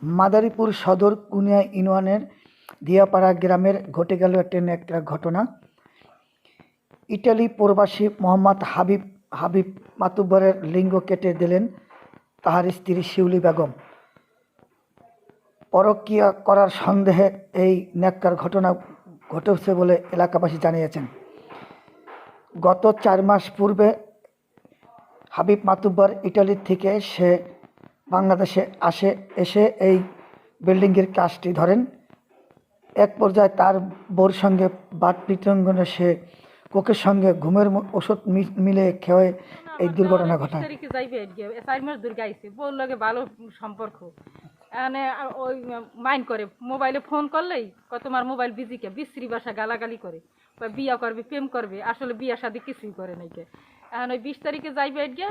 মাদারীপুর সদর কুনিয়া ইউনিয়নের দিয়াপাড়া গ্রামের ঘটে গেল একটা ঘটনা। ইটালি প্রবাসী মোহাম্মদ হাবিব মাতুব্বরের লিঙ্গ কেটে দিলেন তাহার স্ত্রী শিউলি বেগম। পরকীয়া করার সন্দেহে এই ন্যাক্কার ঘটনা ঘটেছে বলে এলাকাবাসী জানিয়েছেন। গত 4 মাস পূর্বে হাবিব মাতুব্বর ইটালি থেকে সে বাংলাদেশে এসে এই বিল্ডিংয়ের কাজটি ধরেন। এক পর্যায়ে তার বউর সঙ্গে বাদ বিতঙ্গনে সে কোকের সঙ্গে ঘুমের ওষুধ মিলে খেয়ে এই দুর্ঘটনা ঘটায়। ভালো সম্পর্ক ওই মাইন্ড করে, মোবাইলে ফোন করলেই তোমার মোবাইল বিজিকে বিশ্রী ভাষা গালাগালি করে, বিয়া করবে প্রেম করবে, আসলে বিয়া শাদি কিছুই করে নাই। এখন ওই 20 তারিখে যাইবে গিয়ে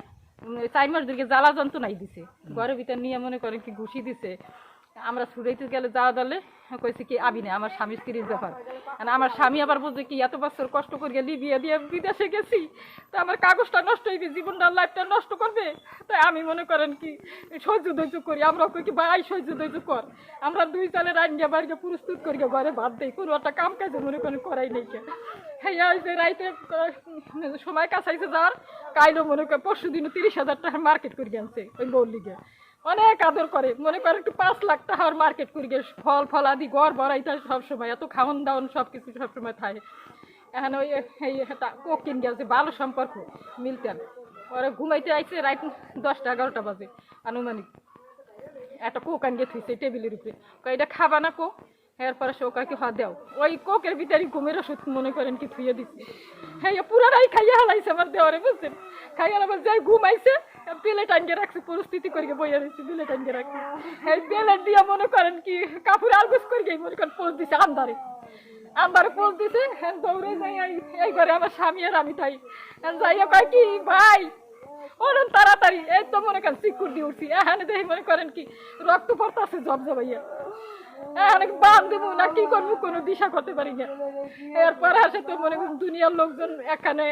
4 মাস ধরে জ্বালা যন্ত্রণাই দিছে, ঘরের ভিতর নিয়ে মনে করেন কি ঘুষি দিছে। আমরা ছুটাইতে গেলে যাওয়া দলে কইছে কি আবি না, আমার স্বামী স্ত্রীর ব্যাপার। আমার স্বামী আবার বলছে কি এত বছর কষ্ট করে বিয়ে দিয়ে বিদেশে গেছি, তো আমার কাগজটা নষ্ট হইবে, জীবনটা লাইফটা নষ্ট করবে। তাই আমি মনে করেন কি সহ্য ধৈর্য করি। আমরা কই কি ভাই সহ্য ধৈর্য কর, আমরা 2 চালে রান্না বাড়িকে প্রস্তুত করি ঘরে ভাত দেই, কোনো একটা কাম কাজ মনে করেন করাই নাই। হ্যাঁ যে রাইতে সময় কাছাইছে যাওয়ার, কাইলো মনে করে পরশু দিন 30,000 টাকার মার্কেট করে আনছে ওই বউর লিগে। অনেক আদর করে, মনে করে একটু 5 লাখ টাকার মার্কেট করি গে, ফল আদি ঘর ভরাই থাকে সবসময়, এত খাওয়ান দাওয়ান সব কিছু সবসময় থাকে। এখন ওই কোক কিন গেছে, ভালো সম্পর্ক মিলতেন। ওরা ঘুমাইতে আইছে রাত 10টা-11টা বাজে আনুমানিক, একটা কোক আনিয়ে থুইছে টেবিলের উপরে, এটা খাবা না কোক। এরপরে সে ওকে হা দেও, ওই কোকের ভিতরে ঘুমের ওষুধ মনে করেন কি থুয়ে দিচ্ছে। হ্যাঁ পুরাটাই খাইয়া হালাইছে আমার দেওয়ারে, বুঝছেন। খাইয়া আবার যাই ঘুমাইছে, প্লেট আনিয়ে রাখছে, পরিস্থিতি করিয়ে বইয়া রয়েছে, প্লেট আনিয়ে রাখছে। এই প্লেট দিয়ে মনে করেন কি কাপড় আলগুস করিয়ে মনে করেন পোজ দিছে আন্দারে পোজ দিছে। হ্যাঁ দৌড়ে যাই এই ঘরে আমার স্বামী আর আমি তাই যাইয়া কয় কি ভাই ওরন তাড়াতাড়ি, এই তো মনে করেন চিকুর দিয়ে উঠছি। এখানে দেখি মনে করেন কি রক্ত পড়তেছে জবজবাইয়া। অনেক বান দেবো না কি করবো, কোনো দিশা করতে পারি না। এরপরে আসে তো মনে করেন দুনিয়ার লোকজন একখানে,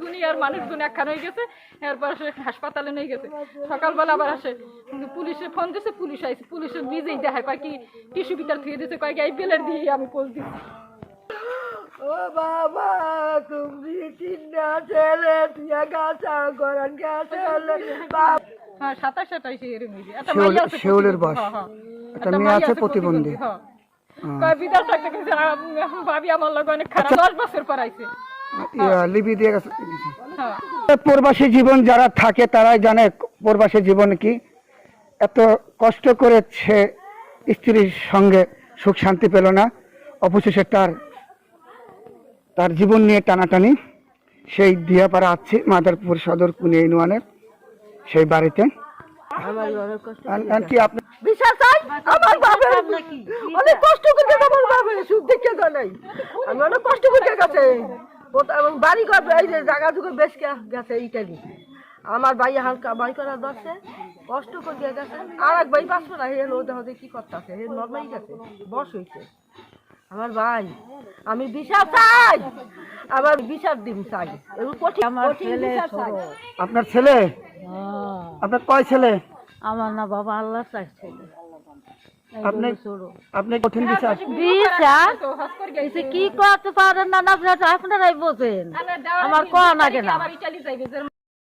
দুনিয়ার মানুষজন একখানে হয়ে গেছে। এরপর সে হাসপাতালে নিয়ে গেছে। সকালবেলা আবার আসে পুলিশে ফোন দিয়েছে, পুলিশ আইছে, পুলিশে নিজেই দেখায় কয় কি টিস্যু ভিতর ধুয়ে দিয়েছে, কয়েক এই বেলের দিয়ে আমি পোজ দিচ্ছি। ও বাবা তুমি চিন্তা ছেলে তুই গাছা গরন গাছে বাপ। হ্যাঁ 27-28 এর মেয়ে, একটা শিউলের বয়স, একটা মেয়ে আছে প্রতিবন্ধী। কয় বিদার থাকতে গেছে ভাবি আমার লগে অনেক খারাপ, 10 বছর পর আইছে। লিবি দিয়ে গেছে। প্রবাসী জীবন যারা থাকে তারাই জানে প্রবাসী জীবন কি। এত কষ্ট করে সে স্ত্রীর সঙ্গে সুখ শান্তি পেল না, অবশেষে তার জীবন নিয়ে টানাটানি। সেই দিয়াপাড়া আছে মাদারীপুর সদর কুনিয়া ইউনিয়নের সেই বাড়িতে। কি আপনি বিশ্বাস চাই আমার বাবা অনেক কষ্ট করে আমার বাবা সুখ দেখে নাই, আমি অনেক কষ্ট করে গেছে বাড়ি ঘর, এই যে জায়গা যুগে বেশ গেছে ইটালি। আমার ভাই হালকা বাই করার দশে কষ্ট করে গেছে, আর এক ভাই 5 না হেল ওদের হতে কি করতে আছে, হে নর্মাই গেছে বস হয়েছে। আমার ভাই আমি বিচার চাই, আবার বিচার দিন চাই। আমার ছেলে, আপনার ছেলে, আপনার কয় ছেলে? আমার না বাবা আল্লাহ চাইছে। আপনি কঠিন বিচার কি করতে পারেন না, আপনারাই বোঝেন, আমার কোয়া লাগে না।